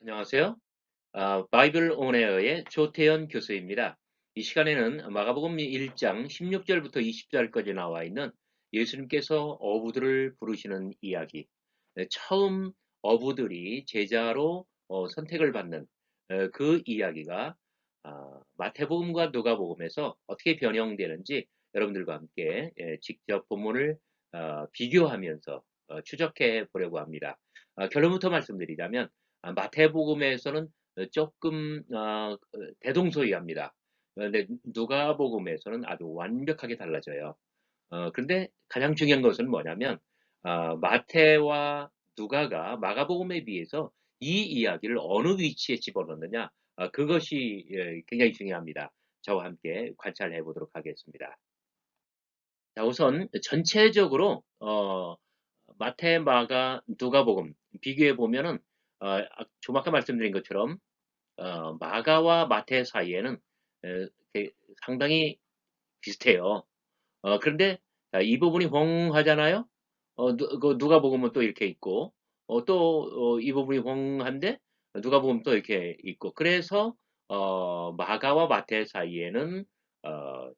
안녕하세요. 바이블 온에어의 조태현 교수입니다. 이 시간에는 마가복음 1장 16절부터 20절까지 나와 있는 예수님께서 어부들을 부르시는 이야기, 처음 어부들이 제자로 선택을 받는 그 이야기가 마태복음과 누가복음에서 어떻게 변형되는지 여러분들과 함께 직접 본문을 비교하면서 추적해 보려고 합니다. 결론부터 말씀드리자면 마태복음에서는 조금 대동소이합니다. 그런데 누가복음에서는 아주 완벽하게 달라져요. 그런데 가장 중요한 것은 뭐냐면 마태와 누가가 마가복음에 비해서 이 이야기를 어느 위치에 집어넣느냐, 그것이 굉장히 중요합니다. 저와 함께 관찰해 보도록 하겠습니다. 자, 우선 전체적으로 마태, 마가, 누가복음 비교해 보면은 좀 아까 말씀드린 것처럼 마가와 마태 사이에는 이렇게 상당히 비슷해요. 그런데 이 부분이 홍하잖아요. 누가복음은 또 이렇게 있고, 이 부분이 홍한데 누가복음 또 이렇게 있고, 그래서 마가와 마태 사이에는 어,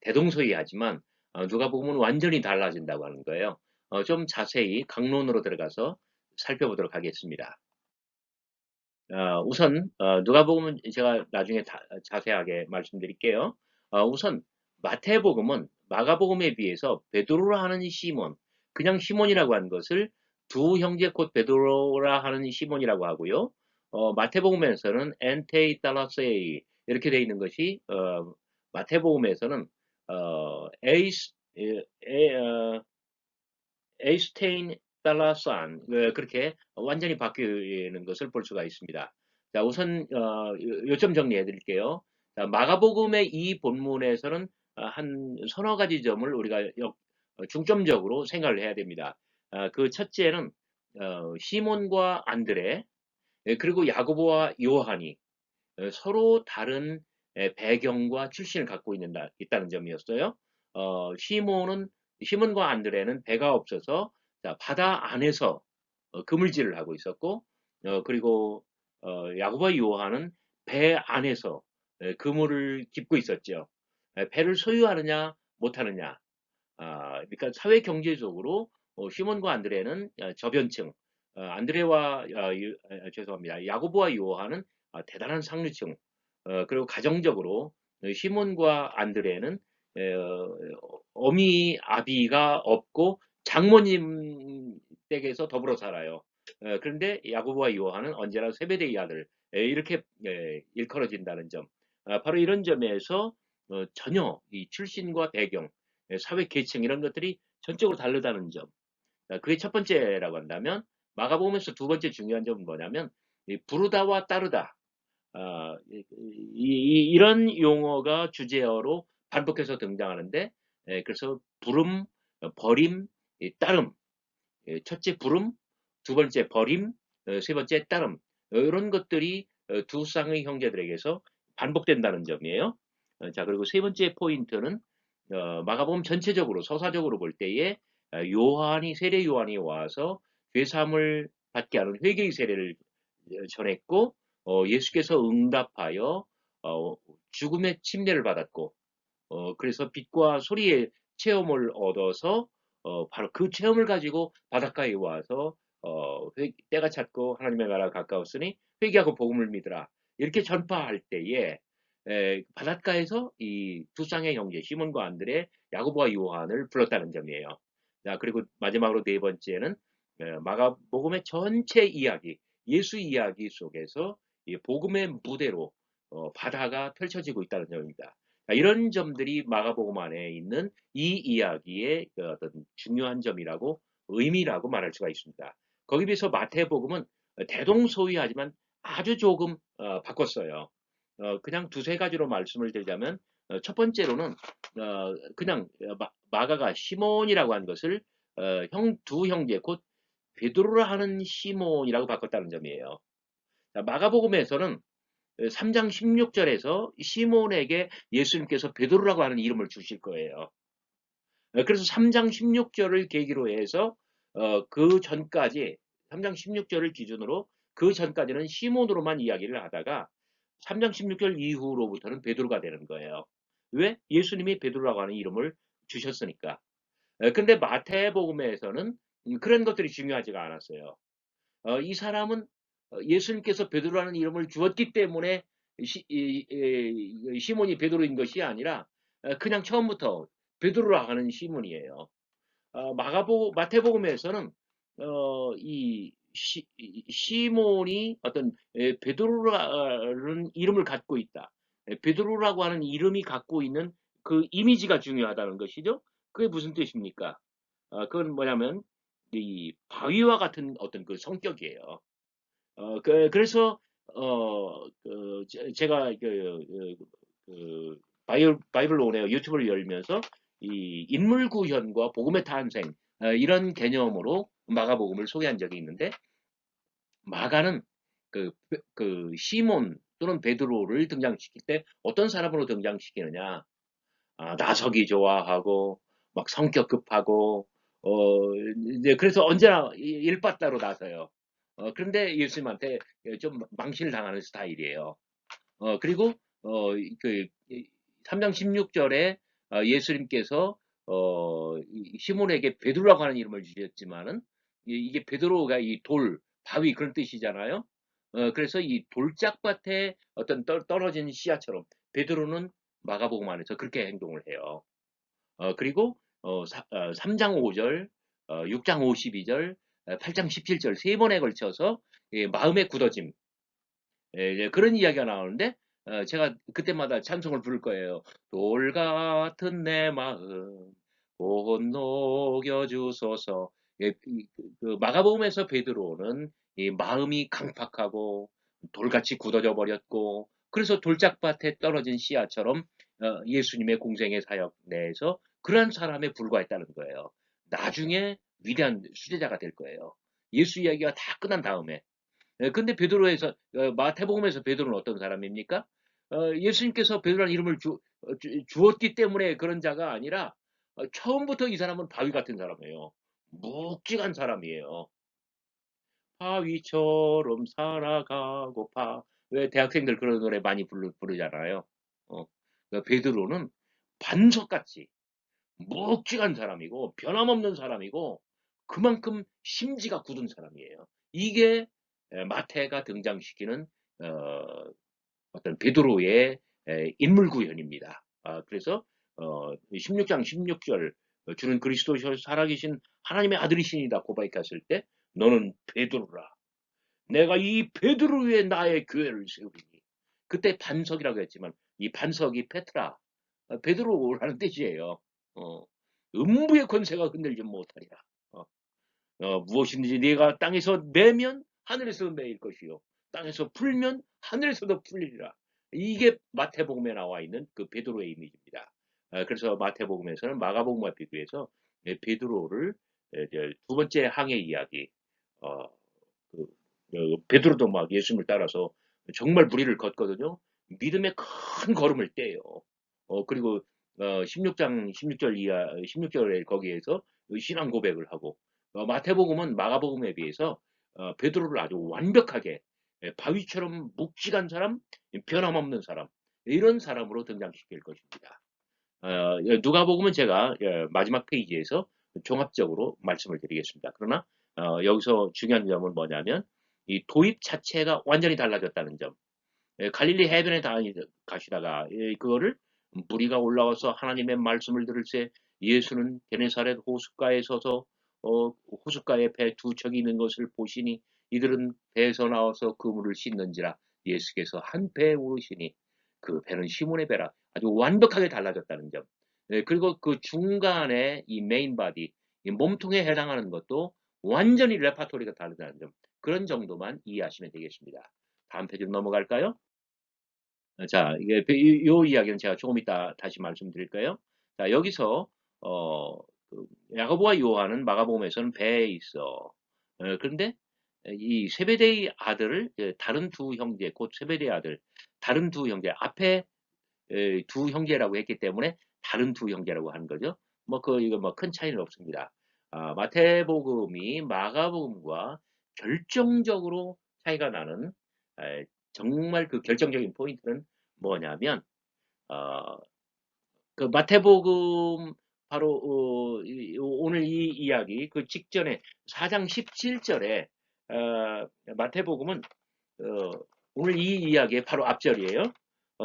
대동소이하지만 누가복음은 완전히 달라진다고 하는 거예요. 좀 자세히 강론으로 들어가서 살펴보도록 하겠습니다. 우선 누가복음은 제가 나중에 자세하게 말씀드릴게요. 우선 마태복음은 마가복음에 비해서 베드로라 하는 시몬, 그냥 시몬이라고 하는 것을 두 형제 곧 베드로라 하는 시몬이라고 하고요. 마태복음에서는 엔테이달라세이 이렇게 되어 있는 것이 마태복음에서는 에이스 에이스테인 달라산 그렇게 완전히 바뀌는 것을 볼 수가 있습니다. 자, 우선 요점 정리해 드릴게요. 자, 마가복음의 이 본문에서는 한 서너 가지 점을 우리가 중점적으로 생각을 해야 됩니다. 그 첫째는 시몬과 안드레, 그리고 야고보와 요한이 서로 다른 배경과 출신을 갖고 있다는 점이었어요. 시몬과 안드레는 배가 없어서 바다 안에서 그물질을 하고 있었고, 그리고 야고보와 요한은 배 안에서 그물을 깁고 있었죠. 배를 소유하느냐 못하느냐. 그러니까 사회 경제적으로 시몬과 안드레는 저변층, 안드레와 죄송합니다. 야고보와 요한은 대단한 상류층, 그리고 가정적으로 시몬과 안드레는 어미 아비가 없고 장모님 댁에서 더불어 살아요. 그런데 야고보와 요한은 언제나 세베대의 아들, 이렇게 일컬어진다는 점. 바로 이런 점에서 전혀 이 출신과 배경, 사회 계층 이런 것들이 전적으로 다르다는 점. 그게 첫 번째라고 한다면 마가복음에서 두 번째 중요한 점은 뭐냐면 부르다와 따르다. 이런 용어가 주제어로 반복해서 등장하는데 그래서 부름, 버림, 따름. 첫째 부름, 두 번째 버림, 세 번째 따름. 이런 것들이 두 쌍의 형제들에게서 반복된다는 점이에요. 자, 그리고 세 번째 포인트는 마가복음 전체적으로 서사적으로 볼 때에 세례 요한이 와서 죄사함을 받게 하는 회개의 세례를 전했고, 예수께서 응답하여 죽음의 침례를 받았고, 그래서 빛과 소리의 체험을 얻어서 바로 그 체험을 가지고 바닷가에 와서 때가 찼고 하나님의 나라가 가까웠으니 회개하고 복음을 믿으라. 이렇게 전파할 때에 바닷가에서 이 두 쌍의 형제 시몬과 안드레, 야고보와 요한을 불렀다는 점이에요. 자, 그리고 마지막으로 네 번째는 마가복음의 전체 이야기, 예수 이야기 속에서 이 복음의 무대로 바다가 펼쳐지고 있다는 점입니다. 이런 점들이 마가복음 안에 있는 이 이야기의 그 어떤 중요한 점이라고 의미라고 말할 수가 있습니다. 거기에 비해서 마태복음은 대동소이하지만 아주 조금 바꿨어요. 그냥 두세 가지로 말씀을 드리자면 첫 번째로는 그냥 마가가 시몬이라고 한 것을 두 형제 곧 베드로라 하는 시몬이라고 바꿨다는 점이에요. 자, 마가복음에서는 3장 16절에서 시몬에게 예수님께서 베드로라고 하는 이름을 주실 거예요. 그래서 3장 16절을 계기로 해서 그 전까지 3장 16절을 기준으로 그 전까지는 시몬으로만 이야기를 하다가 3장 16절 이후로부터는 베드로가 되는 거예요. 왜? 예수님이 베드로라고 하는 이름을 주셨으니까. 근데 마태복음에서는 그런 것들이 중요하지가 않았어요. 이 사람은 예수님께서 베드로라는 이름을 주었기 때문에 시몬이 베드로인 것이 아니라 그냥 처음부터 베드로라 하는 시몬이에요. 마태복음에서는 이 시몬이 어떤 베드로라는 이름을 갖고 있다. 베드로라고 하는 이름이 갖고 있는 그 이미지가 중요하다는 것이죠. 그게 무슨 뜻입니까? 그건 뭐냐면 이 바위와 같은 어떤 그 성격이에요. 그래서 제가 바이블 온에어 유튜브를 열면서 이 인물 구현과 복음의 탄생 이런 개념으로 마가복음을 소개한 적이 있는데 마가는 그 시몬 또는 베드로를 등장시킬 때 어떤 사람으로 등장시키느냐? 나서기 좋아하고 막 성격 급하고 이제 그래서 언제나 일바따로 나서요. 그런데 예수님한테 좀 망신을 당하는 스타일이에요. 그리고 그 3장 16절에 예수님께서 시몬에게 베드로라고 하는 이름을 주셨지만은 이게 베드로가 이 돌, 바위 그런 뜻이잖아요. 그래서 이 돌짝밭에 어떤 떨어진 씨앗처럼 베드로는 마가복음 안에서 그렇게 행동을 해요. 그리고 3장 5절, 6장 52절, 8장 17절 세 번에 걸쳐서 마음의 굳어짐 그런 이야기가 나오는데 제가 그때마다 찬송을 부를 거예요. 돌 같은 내 마음 곧 녹여주소서. 그 마가복음에서 베드로는 이 마음이 강팍하고 돌같이 굳어져 버렸고 그래서 돌짝밭에 떨어진 씨앗처럼 예수님의 공생의 사역 내에서 그런 사람에 불과했다는 거예요. 나중에 위대한 수제자가 될 거예요. 예수 이야기가 다 끝난 다음에 근데 베드로에서 마태복음에서 베드로는 어떤 사람입니까? 예수님께서 베드로라는 이름을 주었기 때문에 그런 자가 아니라 처음부터 이 사람은 바위 같은 사람이에요. 묵직한 사람이에요. 바위처럼 살아가고파. 왜 대학생들 그런 노래 많이 부르잖아요. 베드로는 반석같이 묵직한 사람이고 변함없는 사람이고 그만큼 심지가 굳은 사람이에요. 이게 마태가 등장시키는 어떤 베드로의 인물 구현입니다. 그래서 16장 16절 주는 그리스도시로 살아계신 하나님의 아들이시니다 고백했을 때 너는 베드로라. 내가 이 베드로 위에 나의 교회를 세우리니. 그때 반석이라고 했지만 이 반석이 페트라, 베드로라는 뜻이에요. 음부의 권세가 흔들지 못하리라. 무엇인지 네가 땅에서 내면 하늘에서 내일 것이요. 땅에서 풀면 하늘에서도 풀리리라. 이게 마태복음에 나와 있는 그 베드로의 이미지입니다. 그래서 마태복음에서는 마가복음과 비교해서 베드로를 두 번째 항해 이야기, 어, 그, 베드로도 막 예수님을 따라서 정말 무리를 걷거든요. 믿음의 큰 걸음을 떼요. 그리고 16장 16절 이하 16절에 거기에서 신앙 고백을 하고 마태복음은 마가복음에 비해서 베드로를 아주 완벽하게 바위처럼 묵직한 사람, 변함없는 사람 이런 사람으로 등장시킬 것입니다. 누가복음은 제가 마지막 페이지에서 종합적으로 말씀을 드리겠습니다. 그러나 여기서 중요한 점은 뭐냐면 이 도입 자체가 완전히 달라졌다는 점. 갈릴리 해변에 가시다가 그거를 무리가 올라와서 하나님의 말씀을 들을 때 예수는 게네사렛 호숫가에 서서 호숫가에 배 두 척이 있는 것을 보시니 이들은 배에서 나와서 그물을 씻는지라 예수께서 한 배에 오르시니 그 배는 시몬의 배라 아주 완벽하게 달라졌다는 점. 그리고 그 중간에 이 메인 바디, 이 몸통에 해당하는 것도 완전히 레파토리가 다르다는 점. 그런 정도만 이해하시면 되겠습니다. 다음 페이지로 넘어갈까요? 자, 이게 요 이야기는 제가 조금 이따 다시 말씀드릴까요? 자, 여기서 그 야고보와 요한은 마가복음에서는 배에 있어. 그런데 이 세베대의 아들을 다른 두 형제, 곧 세베대의 아들, 다른 두 형제 앞에 두 형제라고 했기 때문에 다른 두 형제라고 하는 거죠. 이거 뭐 큰 차이는 없습니다. 마태복음이 마가복음과 결정적으로 차이가 나는 정말 그 결정적인 포인트는 뭐냐면 어 그 마태복음 바로 오늘 이 이야기 그 직전에 4장 17절에 마태복음은 어 오늘 이 이야기의 바로 앞절이에요.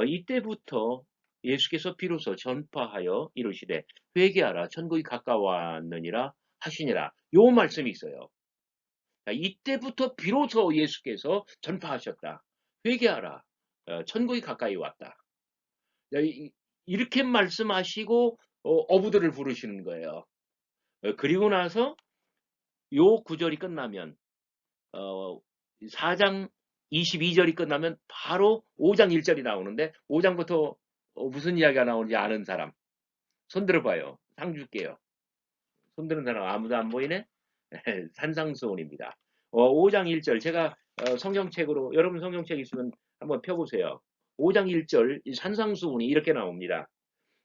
이때부터 예수께서 비로소 전파하여 이르시되 회개하라 천국이 가까웠느니라 하시니라. 요 말씀이 있어요. 이때부터 비로소 예수께서 전파하셨다. 회개하라. 천국이 가까이 왔다. 이렇게 말씀하시고 어부들을 부르시는 거예요. 그리고 나서 요 구절이 끝나면 4장 22절이 끝나면 바로 5장 1절이 나오는데 5장부터 무슨 이야기가 나오는지 아는 사람 손 들어봐요. 상 줄게요. 손 드는 사람 아무도 안 보이네? 산상수훈입니다. 5장 1절 제가 성경책으로 여러분 성경책 있으면 한번 펴보세요. 5장 1절 산상수훈이 이렇게 나옵니다.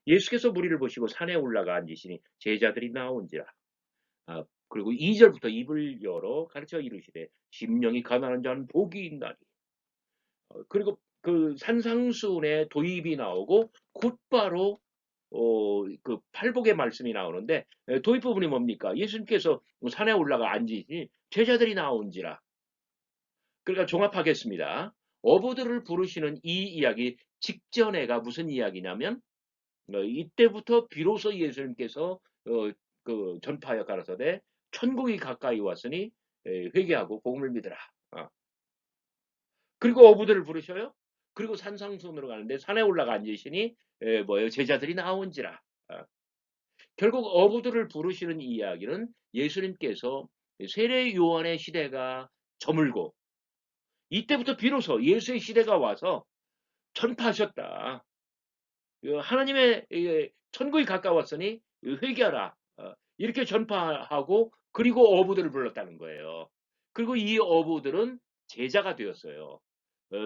예수께서 무리를 보시고 산에 올라가 앉으시니 제자들이 나온지라. 그리고 2절부터 입을 열어 가르쳐 이르시되 심령이 가난한 자는 복이 있나니. 그리고 그 산상수훈의 도입이 나오고 곧바로 그 팔복의 말씀이 나오는데 도입 부분이 뭡니까? 예수님께서 산에 올라가 앉으시니 제자들이 나온지라. 그러니까 종합하겠습니다. 어부들을 부르시는 이 이야기 직전에가 무슨 이야기냐면 이때부터 비로소 예수님께서 그 전파하여 가라사대 천국이 가까이 왔으니 회개하고 복음을 믿으라. 그리고 어부들을 부르셔요. 그리고 산상순으로 가는데 산에 올라가 앉으시니 뭐예요? 제자들이 나온지라. 결국 어부들을 부르시는 이야기는 예수님께서 세례 요한의 시대가 저물고 이때부터 비로소 예수의 시대가 와서 전파하셨다. 하나님의 천국이 가까웠으니 회개하라. 이렇게 전파하고 그리고 어부들을 불렀다는 거예요. 그리고 이 어부들은 제자가 되었어요.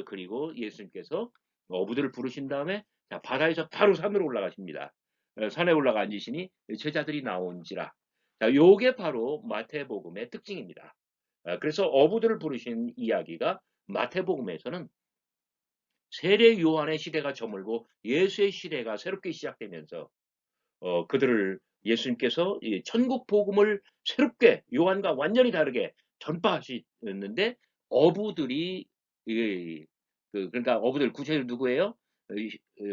그리고 예수님께서 어부들을 부르신 다음에 바다에서 바로 산으로 올라가십니다. 산에 올라가 앉으시니 제자들이 나온지라. 자, 요게 바로 마태복음의 특징입니다. 그래서 어부들을 부르신 이야기가 마태복음에서는 세례 요한의 시대가 저물고 예수의 시대가 새롭게 시작되면서 그들을 예수님께서 이 천국 복음을 새롭게 요한과 완전히 다르게 전파하시는데 어부들이 그러니까 어부들 구체적으로 누구예요?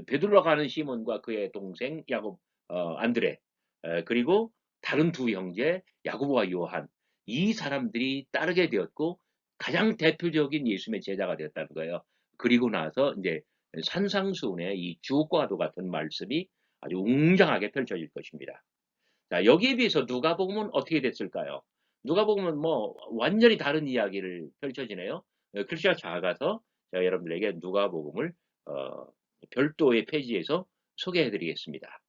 베드로라고 하는 시몬과 그의 동생 야곱, 안드레, 그리고 다른 두 형제 야고보와 요한 이 사람들이 따르게 되었고 가장 대표적인 예수님의 제자가 되었다는 거예요. 그리고 나서 이제 산상수훈의 이 주옥과도 같은 말씀이 아주 웅장하게 펼쳐질 것입니다. 자, 여기에 비해서 누가복음은 어떻게 됐을까요? 누가복음은 뭐 완전히 다른 이야기를 펼쳐지네요. 글씨가 작아서 제가 여러분들에게 누가복음을 별도의 페이지에서 소개해 드리겠습니다.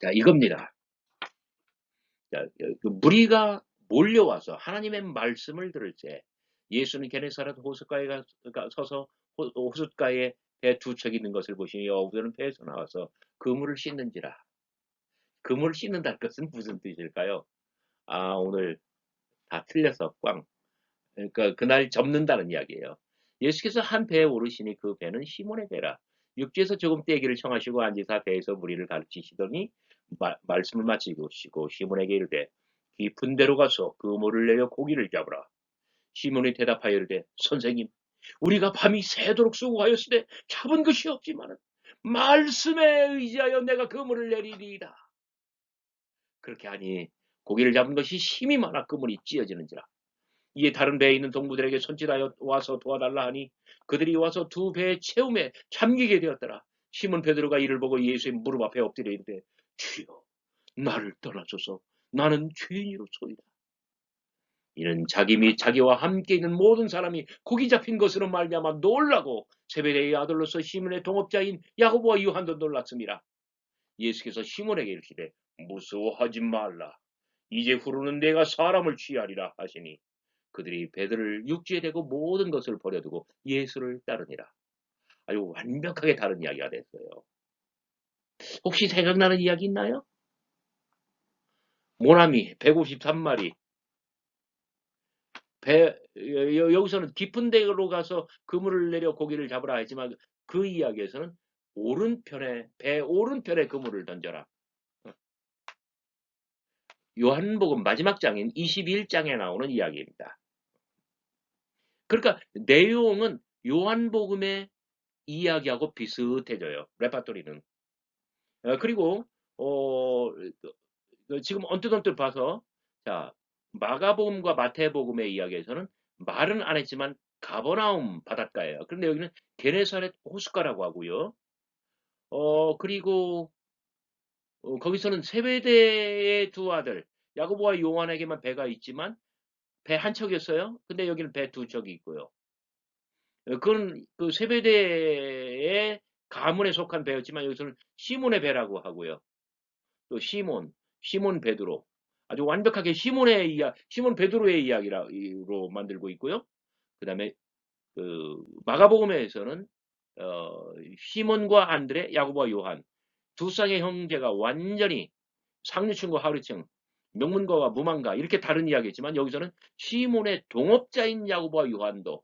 자, 이겁니다. 자, 그 무리가 몰려와서 하나님의 말씀을 들을 때 예수는 게네사렛 호숫가에 서서 호숫가에 배 두 척이 있는 것을 보시니 어부들은 배에서 나와서 그물을 씻는지라. 그물을 씻는다는 것은 무슨 뜻일까요? 오늘 다 틀려서 꽝. 그러니까 그날 접는다는 이야기예요. 예수께서 한 배에 오르시니 그 배는 시몬의 배라. 육지에서 조금 떼기를 청하시고 앉으사 배에서 무리를 가르치시더니 말씀을 마치고 시몬에게 이르되 깊은 데로 가서 그물을 내려 고기를 잡으라. 시몬이 대답하여 이르되 선생님 우리가 밤이 새도록 수고하였으되 잡은 것이 없지만은 말씀에 의지하여 내가 그물을 내리리이다. 그렇게 하니 고기를 잡은 것이 힘이 많아 그물이 찢어지는지라. 이에 다른 배에 있는 동무들에게 손짓하여 와서 도와달라 하니 그들이 와서 두 배의 채움에 잠기게 되었더라. 시몬 베드로가 이를 보고 예수의 무릎 앞에 엎드려 이르되 주여 나를 떠나소서 나는 죄인이로소이다. 이는 자기 및 자기와 함께 있는 모든 사람이 고기 잡힌 것으로 말미암아 놀라고 세베대의 아들로서 시몬의 동업자인 야고보와 요한도 놀랐습니다. 예수께서 시몬에게 이르시되 무서워하지 말라. 이제 후로는 내가 사람을 취하리라 하시니 그들이 배들을 육지에 대고 모든 것을 버려두고 예수를 따르니라. 아주 완벽하게 다른 이야기가 됐어요. 혹시 생각나는 이야기 있나요? 모나미 153마리 여기서는 깊은 데로 가서 그물을 내려 고기를 잡으라 했지만 그 이야기에서는 배 오른편에 그물을 던져라. 요한복음 마지막 장인 21장에 나오는 이야기입니다. 그러니까 내용은 요한복음의 이야기하고 비슷해져요. 레파토리는. 그리고 어, 지금 언뜻 봐서 자 마가복음과 마태복음의 이야기에서는 말은 안 했지만 가버나움 바닷가예요. 그런데 여기는 게네사렛 호숫가라고 하고요. 그리고 거기서는 세베대의 두 아들 야고보와 요한에게만 배가 있지만 배 한 척이었어요. 근데 여기는 배 두 척이 있고요. 그건 그 세베대의 가문에 속한 배였지만 여기서는 시몬의 배라고 하고요. 또 시몬 베드로. 아주 완벽하게 시몬 베드로의 이야기로 만들고 있고요. 그다음에 그 마가복음에서는 시몬과 안드레, 야고보와 요한 두 쌍의 형제가 완전히 상류층과 하류층, 명문가와 무망가 이렇게 다른 이야기지만 여기서는 시몬의 동업자인 야고보와 요한도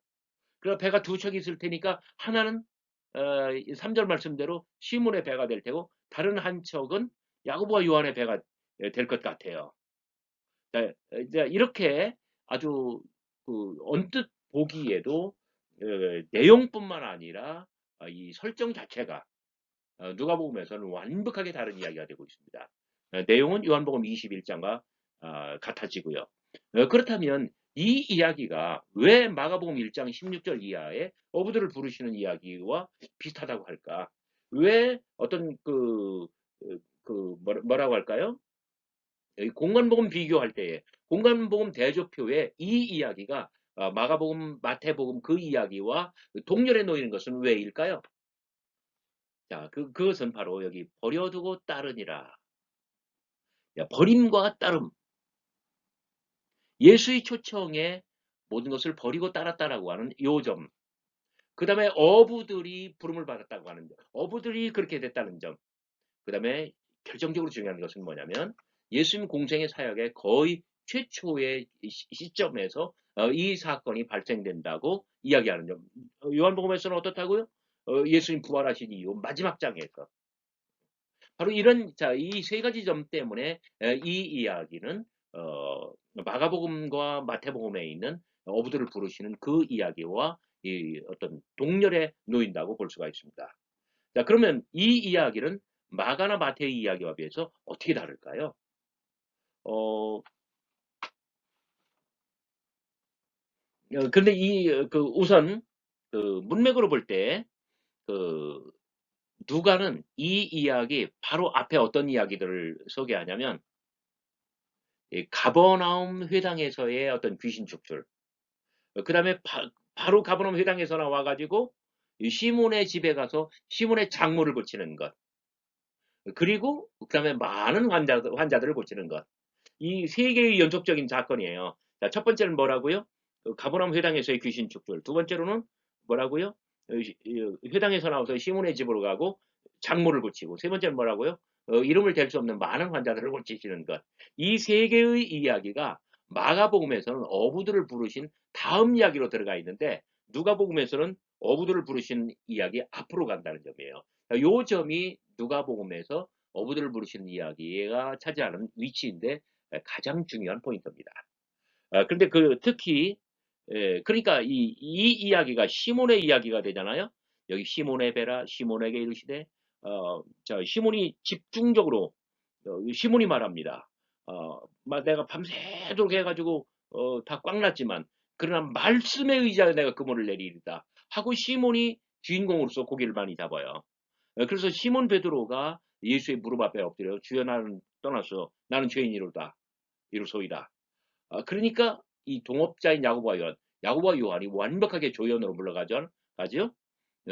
그래서 배가 두 척이 있을 테니까 하나는 3절 말씀대로 시몬의 배가 될 테고 다른 한 척은 야고보와 요한의 배가 될 것 같아요. 이제 이렇게 아주 그 언뜻 보기에도 내용뿐만 아니라 이 설정 자체가 누가복음에서는 완벽하게 다른 이야기가 되고 있습니다. 내용은 요한복음 21장과 같아지고요. 그렇다면 이 이야기가 왜 마가복음 1장 16절 이하의 어부들을 부르시는 이야기와 비슷하다고 할까? 왜 어떤 뭐라고 할까요? 공간복음 비교할 때에 공간복음 대조표에 이 이야기가 마가복음, 마태복음 그 이야기와 동렬에 놓이는 것은 왜일까요? 자, 그것은 바로 여기 버려두고 따르니라. 버림과 따름. 예수의 초청에 모든 것을 버리고 따랐다라고 하는 요 점. 그 다음에 어부들이 부름을 받았다고 하는 점. 어부들이 그렇게 됐다는 점. 그 다음에 결정적으로 중요한 것은 뭐냐면 예수님 공생의 사역의 거의 최초의 시점에서 이 사건이 발생된다고 이야기하는 점. 요한복음에서는 어떻다고요? 예수님 부활하신 이후 마지막 장에서. 바로 이 세 가지 점 때문에 이 이야기는 마가복음과 마태복음에 있는 어부들을 부르시는 그 이야기와 이 어떤 동렬에 놓인다고 볼 수가 있습니다. 자, 그러면 이 이야기는 마가나 마태의 이야기와 비해서 어떻게 다를까요? 어, 근데 우선 문맥으로 볼 때, 누가는 이 이야기 바로 앞에 어떤 이야기들을 소개하냐면 이 가버나움 회당에서의 어떤 귀신 촉출. 그다음에 바로 가버나움 회당에서 나와 가지고 시몬의 집에 가서 시몬의 장모를 고치는 것. 그리고 그다음에 많은 환자들을 고치는 것. 이 세 개의 연속적인 사건이에요. 자, 첫 번째는 뭐라고요? 가버나움 회당에서의 귀신 촉출. 두 번째로는 뭐라고요? 회당에서 나와서 시몬의 집으로 가고 장모를 고치고 세 번째는 뭐라고요? 이름을 댈 수 없는 많은 환자들을 고치시는 것. 이 세 개의 이야기가 마가복음에서는 어부들을 부르신 다음 이야기로 들어가 있는데 누가복음에서는 어부들을 부르신 이야기 앞으로 간다는 점이에요. 이 점이 누가복음에서 어부들을 부르시는 이야기가 차지하는 위치인데 가장 중요한 포인트입니다. 그런데 특히 그러니까 이 이야기가 시몬의 이야기가 되잖아요. 여기 시몬의 배라 시몬에게 이르시되 자 시몬이 집중적으로 시몬이 말합니다. 내가 밤새도록 해가지고 다 꽉 났지만 그러나 말씀에 의지하여 내가 그물을 내리리다 하고 시몬이 주인공으로서 고기를 많이 잡아요. 그래서 시몬 베드로가 예수의 무릎 앞에 엎드려 주여 나는 떠나서 나는 죄인이로다 이로소이다. 그러니까 이 동업자인 야고보와 요한이 완벽하게 조연으로 물러가죠.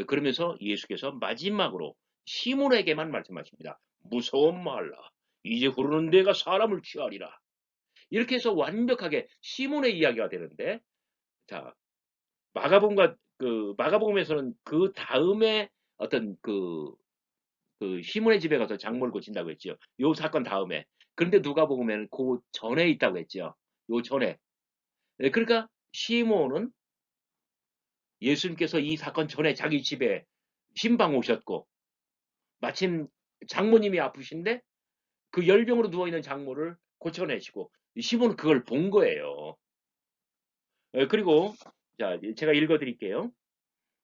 그러면서 예수께서 마지막으로 시몬에게만 말씀하십니다. 무서워 말라. 이제 후로는 내가 사람을 취하리라. 이렇게 해서 완벽하게 시몬의 이야기가 되는데, 자, 마가복음에서는 그 다음에 어떤 시몬의 집에 가서 장모를 고친다고 했죠. 요 사건 다음에. 그런데 누가복음에는 그 전에 있다고 했죠. 요 전에. 그러니까 시몬은 예수님께서 이 사건 전에 자기 집에 신방 오셨고 마침 장모님이 아프신데 그 열병으로 누워있는 장모를 고쳐내시고 시몬은 그걸 본 거예요. 그리고 자 제가 읽어드릴게요.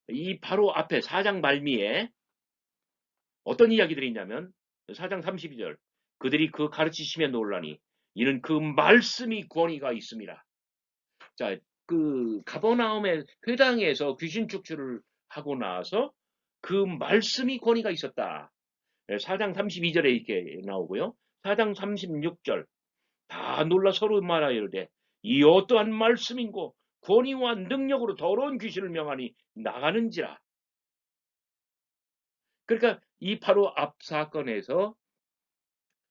이 바로 앞에 4장 말미에 어떤 이야기들이 있냐면 4장 32절 그들이 그 가르치심에 놀라니 이는 그 말씀이 권위가 있습니다. 자, 그 가버나움의 회당에서 귀신 축출을 하고 나서 그 말씀이 권위가 있었다. 4장 32절에 이렇게 나오고요. 4장 36절 다 놀라 서로 말하여 이르되 이 어떠한 말씀인고 권위와 능력으로 더러운 귀신을 명하니 나가는지라. 그러니까 이 바로 앞 사건에서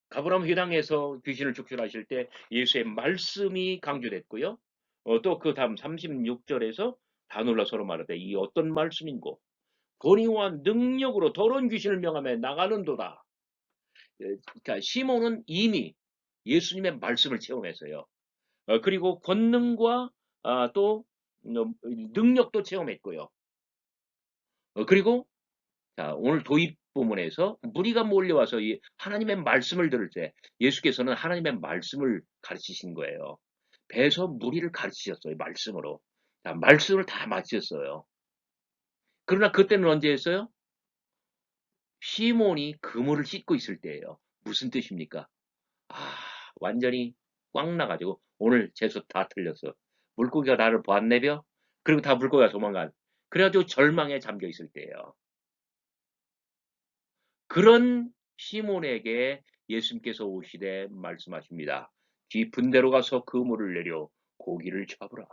가버나움 회당에서 귀신을 축출하실 때 예수의 말씀이 강조됐고요. 또 그 다음 36절에서 다 놀라 서로 말하되 이 어떤 말씀인고 권위와 능력으로 더러운 귀신을 명하며 나가는도다. 그러니까 시몬은 이미 예수님의 말씀을 체험했어요. 그리고 권능과 또 능력도 체험했고요. 그리고 자, 오늘 도입 부문에서 무리가 몰려와서 이 하나님의 말씀을 들을 때 예수께서는 하나님의 말씀을 가르치신 거예요. 배에서 무리를 가르치셨어요. 말씀으로. 자, 말씀을 다 마치셨어요. 그러나 그때는 언제 했어요? 시몬이 그물을 씻고 있을 때예요. 무슨 뜻입니까? 아, 완전히 꽝 나가지고 오늘 재수 다 틀렸어. 물고기가 나를 보았네벼? 그리고 다 물고기가 도망간. 그래가지고 절망에 잠겨 있을 때예요. 그런 시몬에게 예수님께서 오시되 말씀하십니다. 깊은 데로 가서 그물을 내려 고기를 잡으라.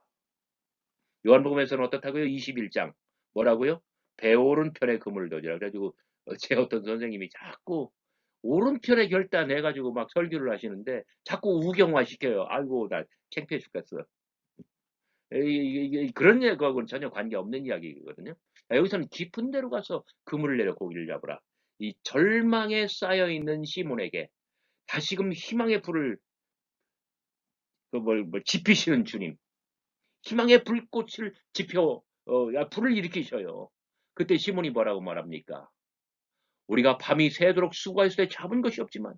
요한복음에서는 어떻다고요? 21장 뭐라고요? 배 오른편에 그물을 던지라. 그래가지고 제 어떤 선생님이 자꾸 오른편에 결단해가지고 막 설교를 하시는데 자꾸 우경화 시켜요. 아이고 나 창피해 죽겠어. 그런 얘기하고는 전혀 관계없는 이야기거든요. 여기서는 깊은 데로 가서 그물을 내려 고기를 잡으라. 이 절망에 쌓여있는 시몬에게 다시금 희망의 불을 지피시는 주님, 희망의 불꽃을 지펴 불을 일으키셔요. 그때 시몬이 뭐라고 말합니까? 우리가 밤이 새도록 수고했을 때 잡은 것이 없지만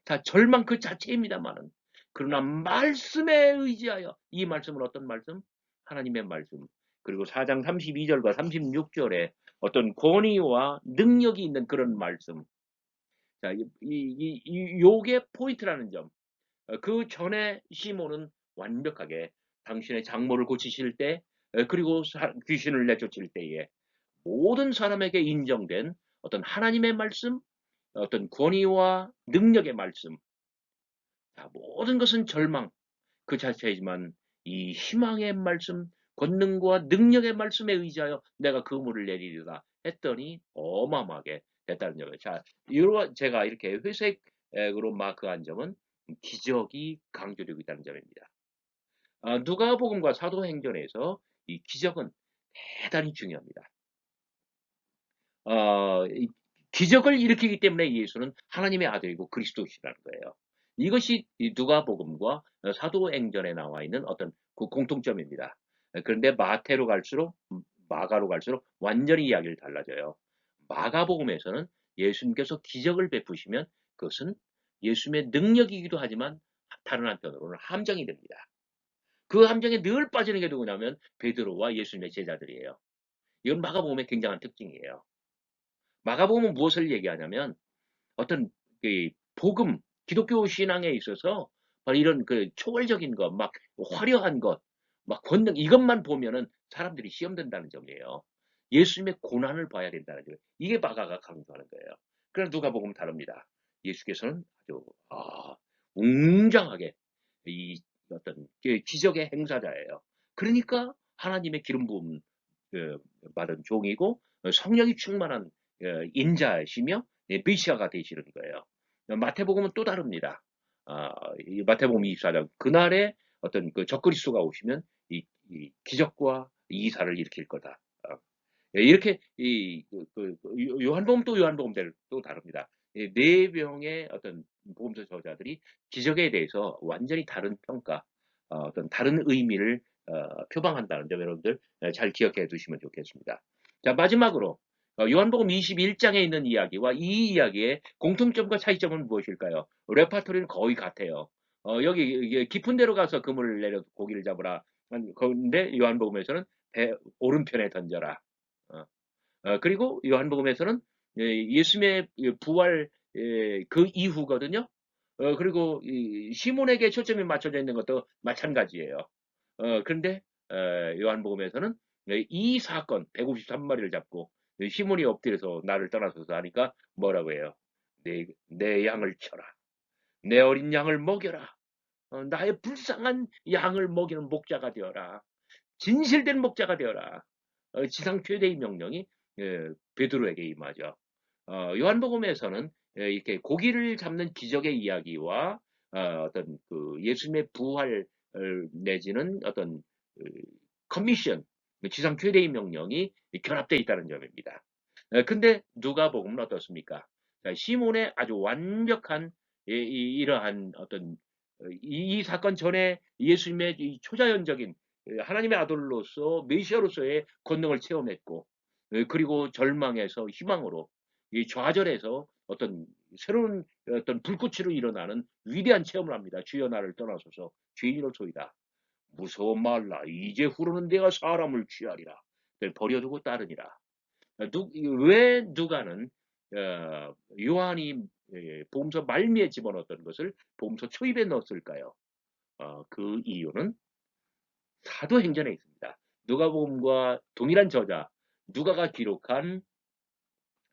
자 절망 그 자체입니다만은 그러나 말씀에 의지하여 이 말씀은 어떤 말씀? 하나님의 말씀. 그리고 4장 32절과 36절에 어떤 권위와 능력이 있는 그런 말씀. 자, 요게 포인트라는 점. 그 전에 시몬은 완벽하게 당신의 장모를 고치실 때, 그리고 귀신을 내쫓을 때에 모든 사람에게 인정된 어떤 하나님의 말씀, 어떤 권위와 능력의 말씀, 자, 모든 것은 절망 그 자체이지만 이 희망의 말씀, 권능과 능력의 말씀에 의지하여 내가 그물을 내리리라 했더니 어마어마하게 됐다는 점이에요. 자, 제가 이렇게 회색으로 마크한 점은 기적이 강조되고 있다는 점입니다. 누가복음과 사도행전에서 이 기적은 대단히 중요합니다. 이 기적을 일으키기 때문에 예수는 하나님의 아들이고 그리스도시라는 거예요. 이것이 누가복음과 사도행전에 나와 있는 어떤 그 공통점입니다. 그런데 마태로 갈수록 마가로 갈수록 완전히 이야기를 달라져요. 마가복음에서는 예수님께서 기적을 베푸시면 그것은 예수님의 능력이기도 하지만 다른 한편으로는 함정이 됩니다. 그 함정에 늘 빠지는 게 누구냐면 베드로와 예수님의 제자들이에요. 이건 마가복음의 굉장한 특징이에요. 마가복음은 무엇을 얘기하냐면 어떤 그 복음, 기독교 신앙에 있어서 바로 이런 그 초월적인 것, 막 화려한 것, 막 권능 이것만 보면은 사람들이 시험된다는 점이에요. 예수님의 고난을 봐야 된다는 점. 이게 마가가 강조하는 거예요. 그러나 누가복음은 다릅니다. 예수께서는 아주 웅장하게 이 어떤 기적의 행사자예요. 그러니까 하나님의 기름 부음 받은 종이고 성령이 충만한 인자이시며 메시아가 되시는 거예요. 마태복음은 또 다릅니다. 이 마태복음 24장 그날에 어떤 그 적그리스도가 오시면 이 기적과 이사를 일으킬 거다. 이렇게 요한복음 또 요한복음대로 또 다릅니다. 네 명의 어떤 복음서 저자들이 기적에 대해서 완전히 다른 평가, 어떤 다른 의미를 표방한다는 점 여러분들 잘 기억해 두시면 좋겠습니다. 자, 마지막으로 요한복음 21장에 있는 이야기와 이 이야기의 공통점과 차이점은 무엇일까요? 레파토리는 거의 같아요. 여기 이게 깊은 데로 가서 그물을 내려 고기를 잡으라. 그런데 요한복음에서는 배 오른편에 던져라. 어, 그리고 요한복음에서는 예수님의 부활 그 이후거든요. 그리고 이 시몬에게 초점이 맞춰져 있는 것도 마찬가지예요. 그런데 요한복음에서는 이 사건 153마리를 잡고 시몬이 엎드려서 나를 떠나서서 하니까 뭐라고 해요? 내 양을 쳐라. 내 어린 양을 먹여라. 나의 불쌍한 양을 먹이는 목자가 되어라. 진실된 목자가 되어라. 지상 최대의 명령이 베드로에게 임하죠. 요한복음에서는 이렇게 고기를 잡는 기적의 이야기와 어떤 그 예수님의 부활 내지는 어떤 커미션, 지상 최대의 명령이 결합되어 있다는 점입니다. 근데 누가복음은 어떻습니까? 시몬의 아주 완벽한 이러한 어떤 이 사건 전에 예수님의 이 초자연적인 하나님의 아들로서 메시아로서의 권능을 체험했고 그리고 절망에서 희망으로 이 좌절에서 어떤 새로운 어떤 불꽃으로 일어나는 위대한 체험을 합니다. 주여 나를 떠나소서 죄인으로소이다. 무서워 말라. 이제 후로는 내가 사람을 취하리라. 버려두고 따르니라. 왜 누가는 요한이 복음서 말미에 집어넣었던 것을 복음서 초입에 넣었을까요? 그 이유는 사도행전에 있습니다. 누가복음과 동일한 저자 누가가 기록한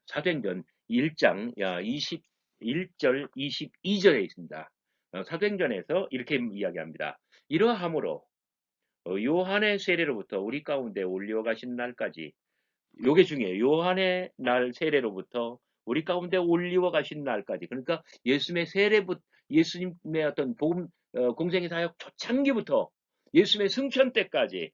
사도행전 1장 21절 22절에 있습니다. 사도행전에서 이렇게 이야기합니다. 이러함으로 요한의 세례로부터 우리 가운데 올려 가신 날까지 요게 중요해요. 요한의 날 세례로부터 우리 가운데 올리워 가신 날까지. 그러니까 예수님의 어떤 복음 공생의 사역 초창기부터 예수님의 승천 때까지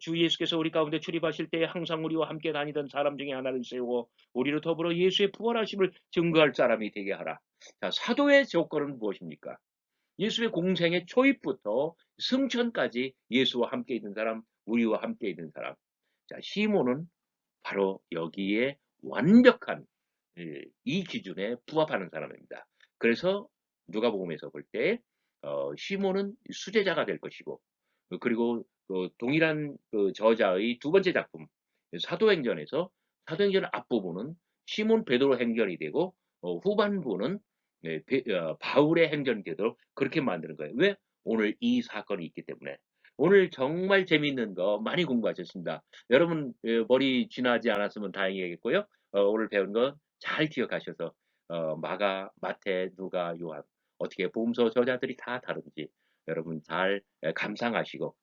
주 예수께서 우리 가운데 출입하실 때 항상 우리와 함께 다니던 사람 중에 하나를 세우고 우리로 더불어 예수의 부활하심을 증거할 사람이 되게 하라. 자, 사도의 조건은 무엇입니까? 예수의 공생의 초입부터 승천까지 예수와 함께 있는 사람, 우리와 함께 있는 사람. 자, 시몬은 바로 여기에 완벽한 이 기준에 부합하는 사람입니다. 그래서 누가복음에서 볼 때 시몬은 수제자가 될 것이고 그리고 동일한 그 저자의 두 번째 작품 사도행전에서 사도행전 앞부분은 시몬 베드로 행전이 되고 후반부는 바울의 행전이 되도록 그렇게 만드는 거예요. 왜? 오늘 이 사건이 있기 때문에. 오늘 정말 재미있는 거 많이 공부하셨습니다. 여러분 머리 쥐나지 않았으면 다행이겠고요. 오늘 배운 거 잘 기억하셔서 마가, 마태, 누가, 요한 어떻게 복음서 저자들이 다 다른지 여러분 잘 감상하시고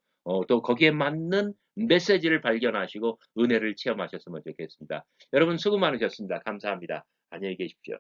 또 거기에 맞는 메시지를 발견하시고 은혜를 체험하셨으면 좋겠습니다. 여러분 수고 많으셨습니다. 감사합니다. 안녕히 계십시오.